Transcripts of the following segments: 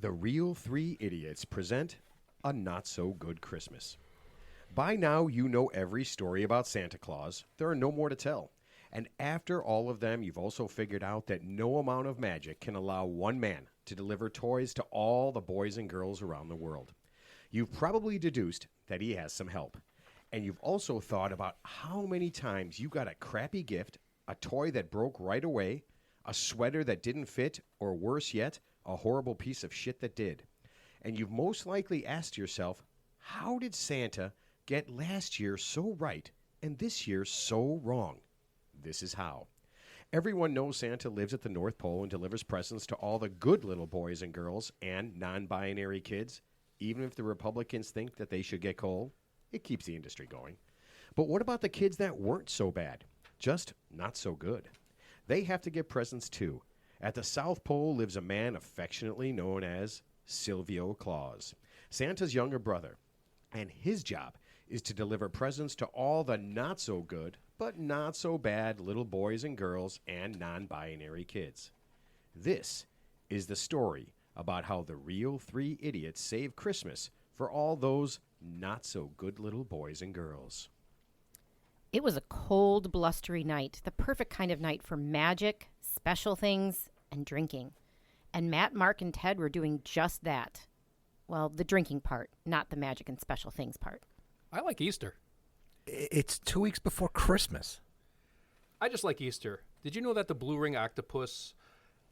The Real Three Idiots present A Not So Good Christmas. By now, you know every story about Santa Claus. There are no more to tell. And after all of them, you've also figured out that no amount of magic can allow one man to deliver toys to all the boys and girls around the world. You've probably deduced that he has some help. And you've also thought about how many times you got a crappy gift, a toy that broke right away, a sweater that didn't fit, or worse yet, a horrible piece of shit that did. And you've most likely asked yourself, how did Santa get last year so right and this year so wrong? This is how. Everyone knows Santa lives at the North Pole and delivers presents to all the good little boys and girls and non-binary kids. Even if the Republicans think that they should get coal, it keeps the industry going. But what about the kids that weren't so bad, just not so good? They have to get presents too. At the South Pole lives a man affectionately known as Silvio Claus, Santa's younger brother. And his job is to deliver presents to all the not-so-good, but not-so-bad little boys and girls and non-binary kids. This is the story about how the real three idiots save Christmas for all those not-so-good little boys and girls. It was a cold, blustery night, the perfect kind of night for magic, special things, and drinking. And Matt, Mark, and Ted were doing just that. Well, the drinking part, not the magic and special things part. I like Easter. It's 2 weeks before Christmas. I just like Easter. Did you know that the blue ring octopus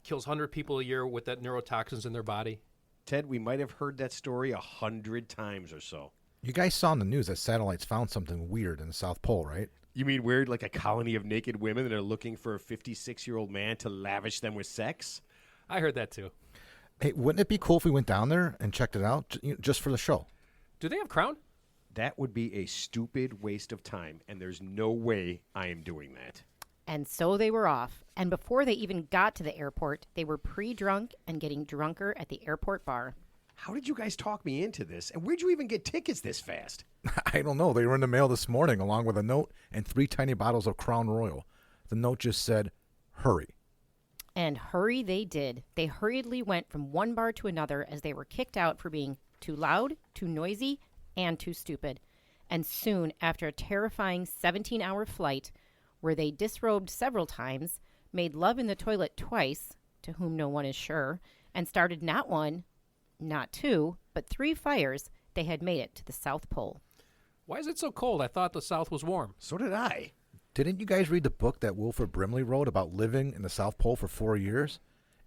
kills 100 people a year with that neurotoxins in their body? Ted, we might have heard that story 100 times or so. You guys saw in the news that satellites found something weird in the South Pole, right? You mean weird like a colony of naked women that are looking for a 56-year-old man to lavish them with sex? I heard that too. Hey, wouldn't it be cool if we went down there and checked it out just for the show? Do they have Crown? That would be a stupid waste of time, and there's no way I am doing that. And so they were off. And before they even got to the airport, they were pre-drunk and getting drunker at the airport bar. How did you guys talk me into this? And where'd you even get tickets this fast? I don't know. They were in the mail this morning along with a note and 3 tiny bottles of Crown Royal. The note just said, hurry. And hurry they did. They hurriedly went from one bar to another as they were kicked out for being too loud, too noisy, and too stupid. And soon, after a terrifying 17-hour flight, where they disrobed several times, made love in the toilet twice, to whom no one is sure, and started not 1, not 2, but 3 fires, they had made it to the South Pole. Why is it so cold? I thought the South was warm. So did I. Didn't you guys read the book that Wilford Brimley wrote about living in the South Pole for 4 years?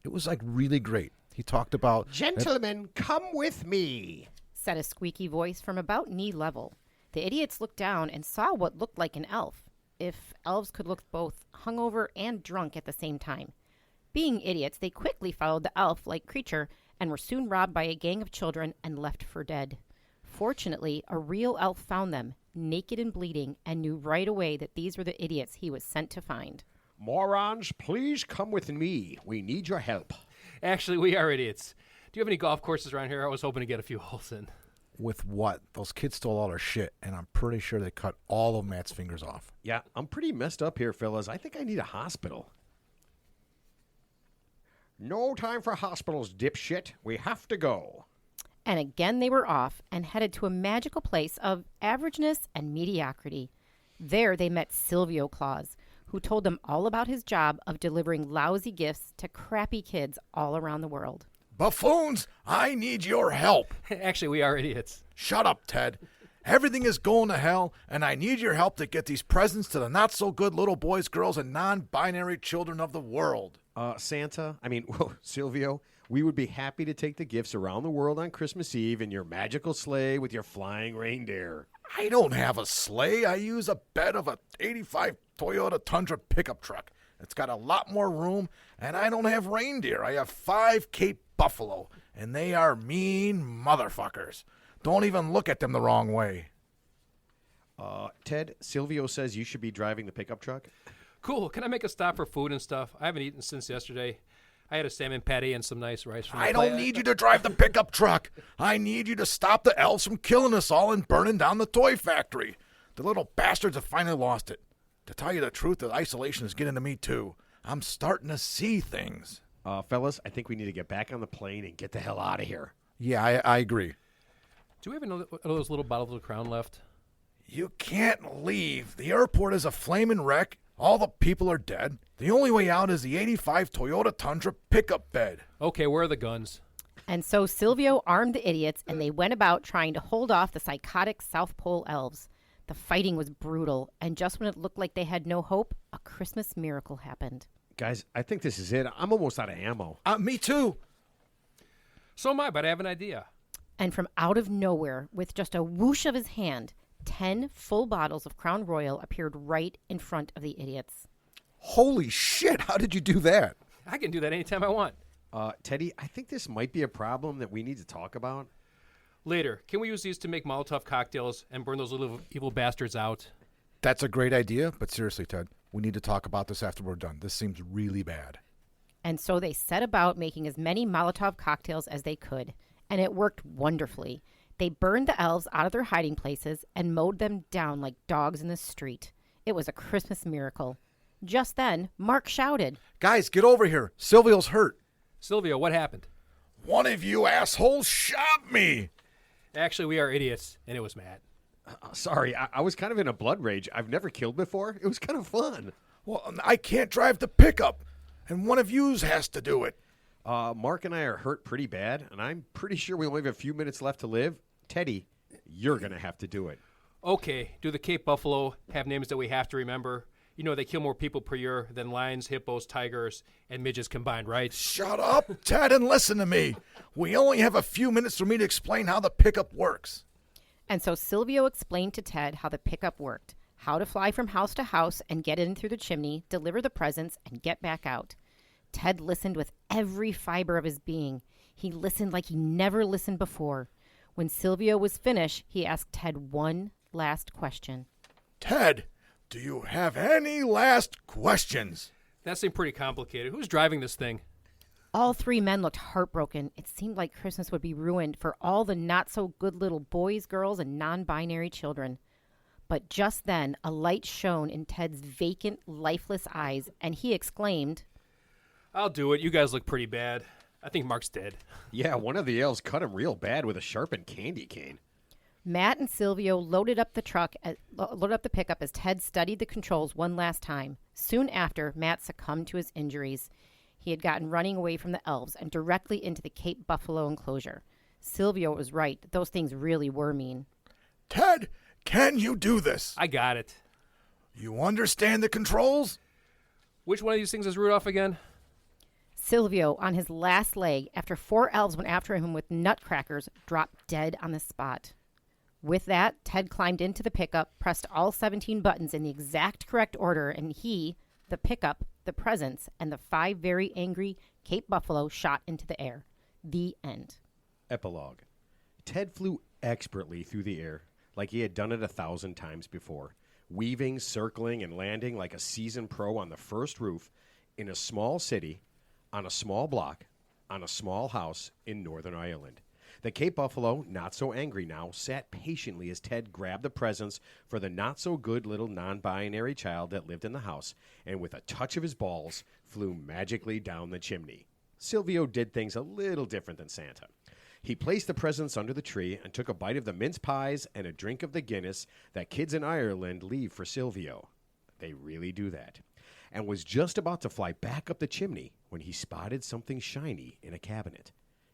It was really great. He talked about... Gentlemen, come with me, said a squeaky voice from about knee level. The idiots looked down and saw what looked like an elf, if elves could look both hungover and drunk at the same time. Being idiots, they quickly followed the elf-like creature and were soon robbed by a gang of children and left for dead. Fortunately, a real elf found them, naked and bleeding, and knew right away that these were the idiots he was sent to find. Morons, please come with me. We need your help. Actually, we are idiots. Do you have any golf courses around here? I was hoping to get a few holes in. With what? Those kids stole all our shit, and I'm pretty sure they cut all of Matt's fingers off. Yeah, I'm pretty messed up here, fellas. I think I need a hospital. No time for hospitals, dipshit. We have to go. And again they were off and headed to a magical place of averageness and mediocrity. There they met Silvio Claus, who told them all about his job of delivering lousy gifts to crappy kids all around the world. Buffoons, I need your help. Actually, we are idiots. Shut up, Ted. Everything is going to hell, and I need your help to get these presents to the not-so-good little boys, girls, and non-binary children of the world. Silvio, we would be happy to take the gifts around the world on Christmas Eve in your magical sleigh with your flying reindeer. I don't have a sleigh. I use a bed of a 85 Toyota Tundra pickup truck. It's got a lot more room, and I don't have reindeer. I have 5 Cape Buffalo, and they are mean motherfuckers. Don't even look at them the wrong way. Ted, Silvio says you should be driving the pickup truck. Cool. Can I make a stop for food and stuff? I haven't eaten since yesterday. I had a salmon patty and some nice rice from the I don't need you to drive the pickup truck. I need you to stop the elves from killing us all and burning down the toy factory. The little bastards have finally lost it. To tell you the truth, the isolation is getting to me, too. I'm starting to see things. Fellas, I think we need to get back on the plane and get the hell out of here. Yeah, I agree. Do we have another one of those little bottles of Crown left? You can't leave. The airport is a flaming wreck. All the people are dead. The only way out is the 85 Toyota Tundra pickup bed. Okay, where are the guns? And so Silvio armed the idiots, and they went about trying to hold off the psychotic South Pole elves. The fighting was brutal, and just when it looked like they had no hope, a Christmas miracle happened. Guys, I think this is it. I'm almost out of ammo. Me too. So am I, but I have an idea. And from out of nowhere, with just a whoosh of his hand, 10 full bottles of Crown Royal appeared right in front of the idiots. Holy shit, how did you do that? I can do that anytime I want. Teddy, I think this might be a problem that we need to talk about. Later, can we use these to make Molotov cocktails and burn those little evil bastards out? That's a great idea, but seriously, Ted, we need to talk about this after we're done. This seems really bad. And so they set about making as many Molotov cocktails as they could, and it worked wonderfully. They burned the elves out of their hiding places and mowed them down like dogs in the street. It was a Christmas miracle. Just then, Mark shouted, Guys, get over here. Silvio's hurt. Silvio, what happened? One of you assholes shot me. Actually, we are idiots, and it was Matt. Sorry, I was kind of in a blood rage. I've never killed before. It was kind of fun. Well, I can't drive the pickup, and one of yous has to do it. Mark and I are hurt pretty bad, and I'm pretty sure we only have a few minutes left to live. Teddy, you're going to have to do it. Okay, do the Cape Buffalo have names that we have to remember? You know they kill more people per year than lions, hippos, tigers, and midgets combined, right? Shut up, Ted, and listen to me. We only have a few minutes for me to explain how the pickup works. And so Silvio explained to Ted how the pickup worked, how to fly from house to house and get in through the chimney, deliver the presents, and get back out. Ted listened with every fiber of his being. He listened like he never listened before. When Silvio was finished, he asked Ted one last question. Ted, do you have any last questions? That seemed pretty complicated. Who's driving this thing? All three men looked heartbroken. It seemed like Christmas would be ruined for all the not-so-good little boys, girls, and non-binary children. But just then, a light shone in Ted's vacant, lifeless eyes, and he exclaimed, I'll do it. You guys look pretty bad. I think Mark's dead. Yeah, one of the elves cut him real bad with a sharpened candy cane. Matt and Silvio loaded up the pickup as Ted studied the controls one last time. Soon after, Matt succumbed to his injuries. He had gotten running away from the elves and directly into the Cape Buffalo enclosure. Silvio was right. Those things really were mean. Ted, can you do this? I got it. You understand the controls? Which one of these things is Rudolph again? Silvio, on his last leg, after 4 elves went after him with nutcrackers, dropped dead on the spot. With that, Ted climbed into the pickup, pressed all 17 buttons in the exact correct order, and he, the pickup, the presents, and the 5 very angry Cape Buffalo shot into the air. The end. Epilogue. Ted flew expertly through the air, like he had done it 1,000 times before, weaving, circling, and landing like a seasoned pro on the first roof in a small city, on a small block, on a small house in Northern Ireland. The Cape Buffalo, not so angry now, sat patiently as Ted grabbed the presents for the not-so-good little non-binary child that lived in the house, and with a touch of his balls, flew magically down the chimney. Silvio did things a little different than Santa. He placed the presents under the tree and took a bite of the mince pies and a drink of the Guinness that kids in Ireland leave for Silvio. They really do that. And was just about to fly back up the chimney when he spotted something shiny in a cabinet.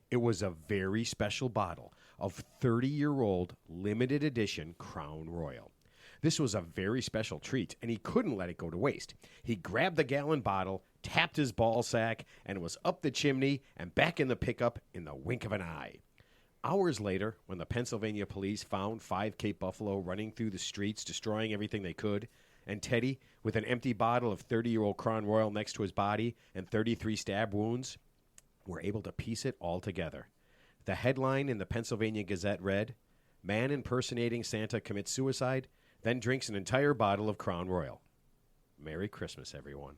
It was a very special bottle of 30-year-old limited edition Crown Royal. This was a very special treat, and he couldn't let it go to waste. He grabbed the gallon bottle, tapped his ball sack, and was up the chimney and back in the pickup in the wink of an eye. Hours later, when the Pennsylvania police found 5 Cape Buffalo running through the streets, destroying everything they could, and Teddy, with an empty bottle of 30-year-old Crown Royal next to his body and 33 stab wounds, were able to piece it all together. The headline in the Pennsylvania Gazette read, "Man impersonating Santa commits suicide, then drinks an entire bottle of Crown Royal." Merry Christmas, everyone.